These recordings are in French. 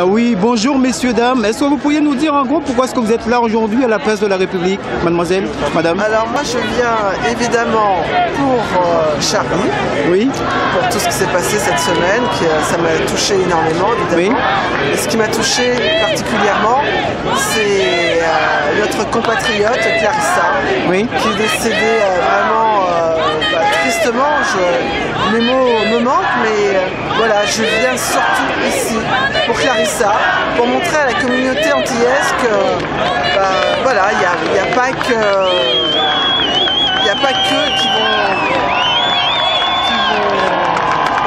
Ah oui, bonjour messieurs, dames. Est-ce que vous pourriez nous dire en gros pourquoi est-ce que vous êtes là aujourd'hui à la place de la République, mademoiselle, madame? Alors moi je viens évidemment pour Charlie, oui, pour tout ce qui s'est passé cette semaine, ça m'a touché énormément évidemment. Oui. Et ce qui m'a touché particulièrement, c'est notre compatriote Clarissa, oui, qui est décédée vraiment tristement. Les mots me manquent, mais voilà, je viens surtout ici pour Clarissa, pour montrer à la communauté antillaise que voilà, il n'y a pas que qui vont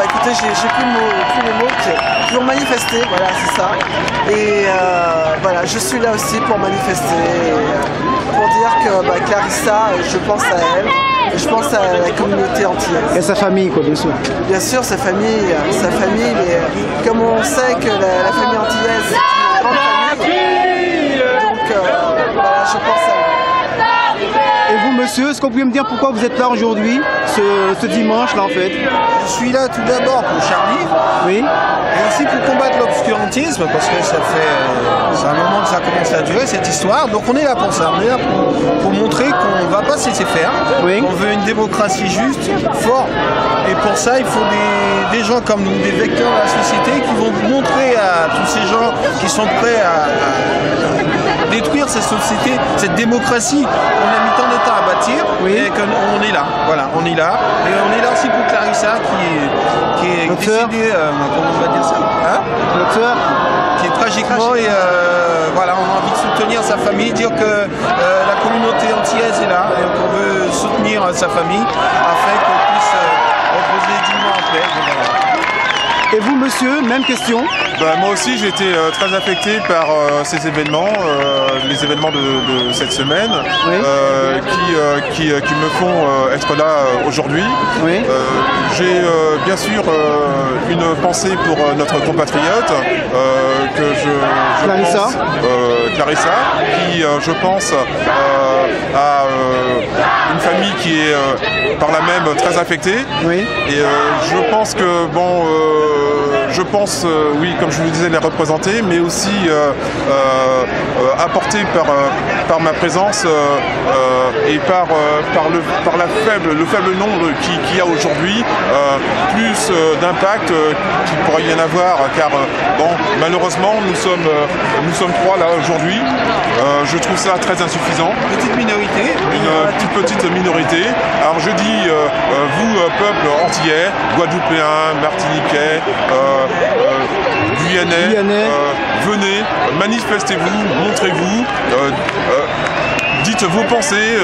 écoutez, j'ai plus les mots qui vont manifester, voilà, c'est ça. Et voilà, je suis là aussi pour manifester, pour dire que Clarissa, je pense à elle. Je pense à la communauté entillaise. Et sa famille, quoi, bien sûr. Bien sûr, sa famille, mais comme on sait que la famille antillaise, c'est une grande famille, donc voilà, je pense à elle. Et vous, monsieur, est-ce que vous pouvez me dire pourquoi vous êtes là aujourd'hui, ce dimanche-là, en fait? Je suis là tout d'abord pour Charlie. Oui. Et aussi pour combattre l'obscurantisme, parce que c'est un moment que ça commence à durer, cette histoire. Donc on est là pour ça, on est là pour montrer qu'on ne va pas se laisser faire, oui, qu'on veut une démocratie juste, forte. Et pour ça, il faut des gens comme nous, des vecteurs de la société qui vont montrer à tous ces gens qui sont prêts à détruire cette société, cette démocratie qu'on a mis tant de temps à bâtir, oui, et qu'on est là. Voilà, on est là. Et on est là aussi pour Clarissa qui est décédée, comment on va dire ça, hein, qui est tragiquement, et voilà, on a envie de soutenir sa famille, dire que la communauté antillaise est là et qu'on veut soutenir sa famille afin qu'on puisse reposer dignement en paix. Voilà. Et vous, monsieur, même question? Moi aussi, j'ai été très affecté par ces événements, les événements de cette semaine, oui, qui me font être là aujourd'hui. Oui. J'ai bien sûr une pensée pour notre compatriote que je Clarissa. pense, Clarissa, qui je pense a une famille qui est par là même très affectée. Oui. Et je pense que oui, comme je vous disais, les représenter, mais aussi apporter par ma présence et par le faible nombre qu'il y a aujourd'hui, plus d'impact qu'il pourrait y en avoir, car malheureusement nous sommes trois là aujourd'hui. Je trouve ça très insuffisant. Petite minorité. Une toute petite minorité. Alors je dis, vous, peuple antillais, guadeloupéen, martiniquais, guyanais, venez, manifestez-vous, montrez-vous, dites vos pensées,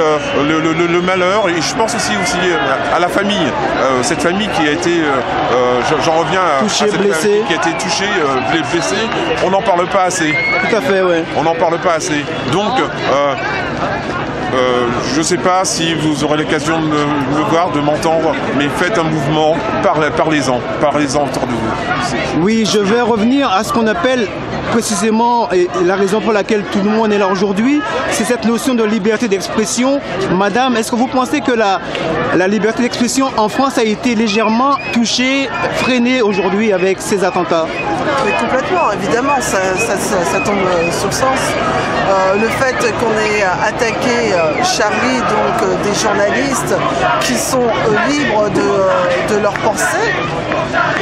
le malheur, et je pense aussi à la famille, cette famille qui a été, j'en reviens à cette famille qui a été touchée, blessée, on n'en parle pas assez. Tout à fait, ouais. On n'en parle pas assez. Donc, je ne sais pas si vous aurez l'occasion de me voir, de m'entendre, mais faites un mouvement, parlez-en autour de vous. Oui, je vais revenir à ce qu'on appelle précisément, et la raison pour laquelle tout le monde est là aujourd'hui, c'est cette notion de liberté d'expression. Madame, est-ce que vous pensez que la liberté d'expression en France a été légèrement touchée, freinée aujourd'hui avec ces attentats? Mais complètement, évidemment, ça tombe sous le sens. Le fait qu'on ait attaqué Charlie, donc des journalistes qui sont libres de leurs pensées,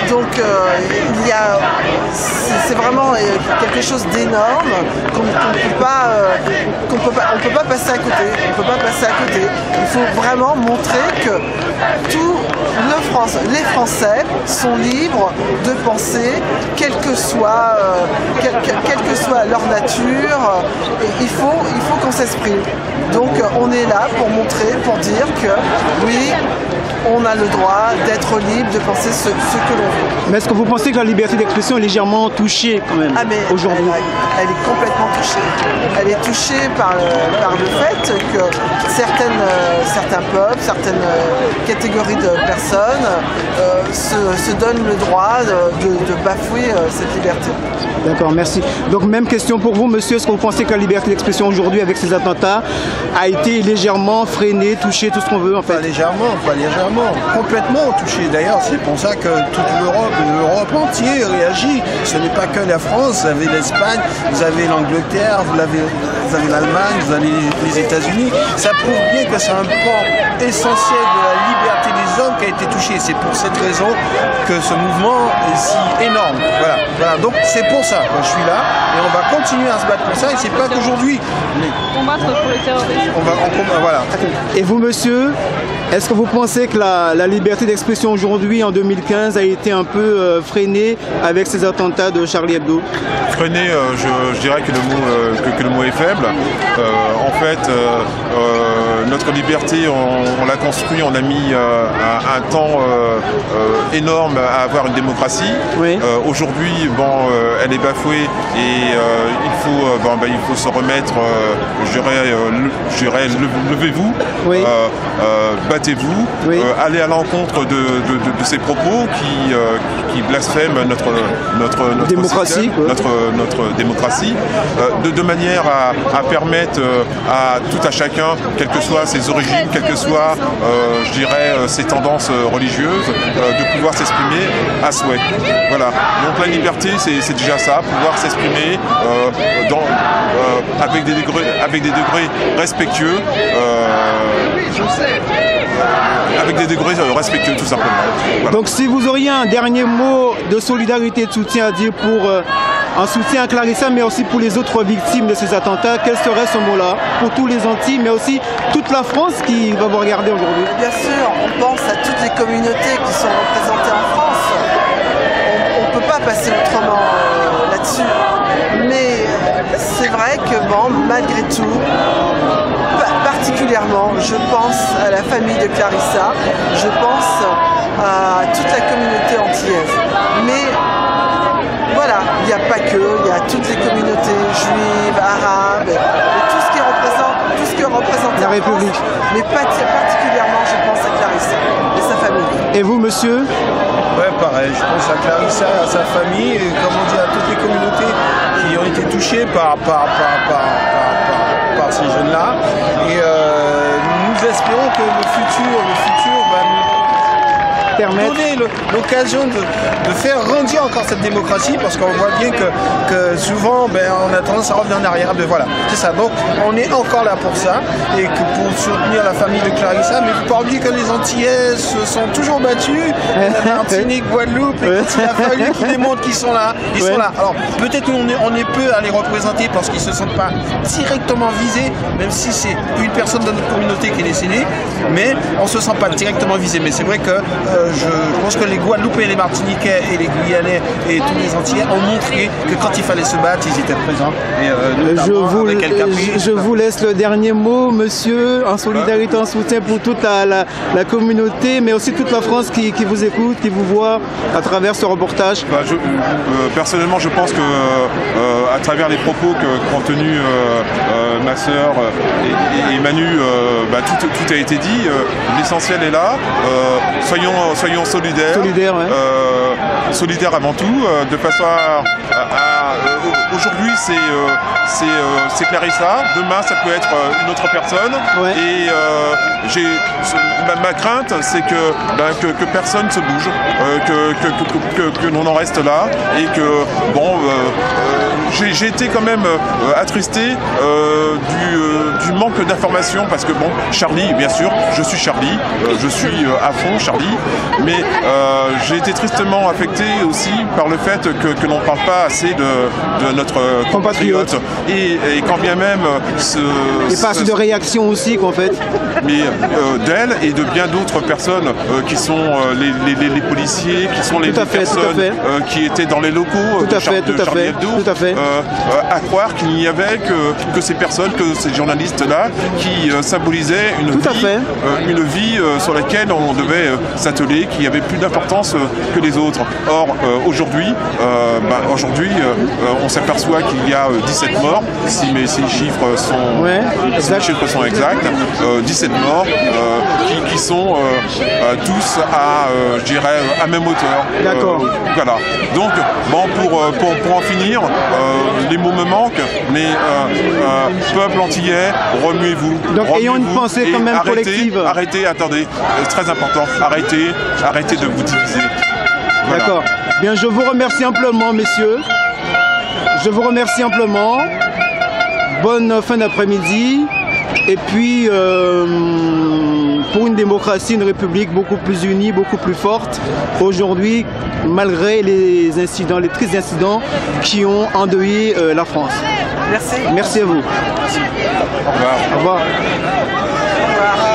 donc c'est vraiment quelque chose d'énorme qu'on ne peut pas passer à côté. On peut pas passer à côté. Il faut vraiment montrer que les Français sont libres de penser, quelle que soit leur nature. Et il faut qu'on s'exprime. Donc on est là pour montrer, pour dire que oui, on a le droit d'être libre, de penser ce que l'on veut. Mais est-ce que vous pensez que la liberté d'expression est légèrement touchée quand même aujourd'hui? Elle est complètement touchée. Elle est touchée par le fait que certains peuples, certaines catégories de personnes se donnent le droit de bafouer cette liberté. D'accord, merci. Donc même question pour vous, monsieur. Est-ce que vous pensez que la liberté d'expression aujourd'hui avec ces attentats a été légèrement freinée, touchée, tout ce qu'on veut en fait? Pas légèrement. complètement touché. D'ailleurs, c'est pour ça que toute l'Europe entière réagit. Ce n'est pas que la France, vous avez l'Espagne, vous avez l'Angleterre, vous avez l'Allemagne, vous avez les États-Unis. Ça prouve bien que c'est un pan essentiel de la liberté des hommes qui a été touché. C'est pour cette raison que ce mouvement est si énorme. Voilà. Donc c'est pour ça que je suis là et on va continuer à se battre pour ça. Et c'est pas qu'aujourd'hui. Combattre pour les terroristes. Voilà. Et vous, monsieur, est-ce que vous pensez que la liberté d'expression aujourd'hui, en 2015, a été un peu freinée avec ces attentats de Charlie Hebdo? Freinée, je dirais que le mot est faible. En fait, notre liberté, on l'a construit, on a mis un temps énorme à avoir une démocratie. Oui. Aujourd'hui, elle est bafouée et il faut se remettre, je dirais, levez-vous, oui. Battez-vous, oui. Allez à l'encontre de ces propos qui blasphèment notre démocratie, système, notre démocratie, de manière à permettre à tout à chacun, quelles que soient ses origines, quelles que soient, je dirais, ses tendances religieuses, de pouvoir s'exprimer à souhait. Voilà. Donc la liberté, c'est déjà ça, pouvoir s'exprimer avec des degrés respectueux. Avec des degrés respectueux, tout simplement. Voilà. Donc si vous auriez un dernier mot de solidarité et de soutien à dire en soutien à Clarissa, mais aussi pour les autres victimes de ces attentats, quel serait ce mot-là pour tous les Antilles, mais aussi toute la France qui va vous regarder aujourd'hui? Bien sûr, on pense à toutes les communautés qui sont représentées en France. On ne peut pas passer autrement là-dessus. Mais c'est vrai que malgré tout, particulièrement, je pense à la famille de Clarissa, je pense à toute la communauté antillaise. Mais voilà, il n'y a pas que, il y a toutes les communautés juives, arabes, et tout ce qui représente la République. France, mais particulièrement, je pense à Clarissa et sa famille. Et vous, monsieur? Ouais, pareil, je pense à Clarissa, à sa famille, et comme on dit, à toutes les communautés qui ont été touchées par ces jeunes-là. Et nous espérons que le futur va nous donner l'occasion de faire grandir encore cette démocratie, parce qu'on voit bien que souvent on a tendance à revenir en arrière. Voilà, c'est ça. Donc on est encore là pour ça et que pour soutenir la famille de Clarissa. Mais il ne faut pas oublier que les Antillais se sont toujours battus. La Martinique, Guadeloupe, et il a fallu qu'ils démontrent qu'ils sont là. Ils sont là. Alors peut-être on est peu à les représenter parce qu'ils ne se sentent pas directement visés, même si c'est une personne de notre communauté qui est décédée, mais on ne se sent pas directement visé. Mais c'est vrai que je pense que les Guadeloupéens, les Martiniquais et les Guyanais et tous les Antillais ont montré que quand il fallait se battre, ils étaient présents. Et je vous laisse le dernier mot, monsieur, en solidarité, en soutien pour toute la communauté, mais aussi toute la France qui vous écoute, qui vous voit à travers ce reportage. Personnellement, je pense que à travers les propos qu'ont tenus ma sœur et Manu, tout a été dit. L'essentiel est là. Soyons solidaires. Solidaires avant tout, de façon à aujourd'hui c'est Clarissa, demain ça peut être une autre personne. Ouais. Et ma crainte, c'est que personne ne se bouge, que l'on en reste là, et que j'ai été quand même attristé du manque d'informations, parce que Charlie, bien sûr, je suis Charlie, je suis à fond Charlie, mais j'ai été tristement affecté aussi par le fait que l'on ne parle pas assez de notre compatriote, et quand bien même et pas assez de réaction aussi qu'en fait, mais d'elle et de bien d'autres personnes qui sont les policiers, qui sont les personnes qui étaient dans les locaux de Charlie Hebdo, à croire qu'il n'y avait que ces personnes, que ces journalistes-là qui symbolisaient une vie sur laquelle on devait s'atteler, qui avait plus d'importance que les autres. Or, aujourd'hui, on s'aperçoit qu'il y a 17 morts, si mes chiffres sont exacts, 17 morts qui sont tous à même hauteur. D'accord. Voilà. Donc, pour en finir, les mots me manquent, mais peuple antillais, remuez-vous. Donc ayons une pensée quand même collective. Arrêtez, attendez, c'est très important, arrêtez de vous diviser. Voilà. D'accord. Bien, je vous remercie amplement, messieurs. Je vous remercie amplement. Bonne fin d'après-midi. Et puis, pour une démocratie, une république beaucoup plus unie, beaucoup plus forte, aujourd'hui, malgré les incidents, les tristes incidents qui ont endeuillé la France. Merci. Merci à vous. Merci. Au revoir. Au revoir. Au revoir.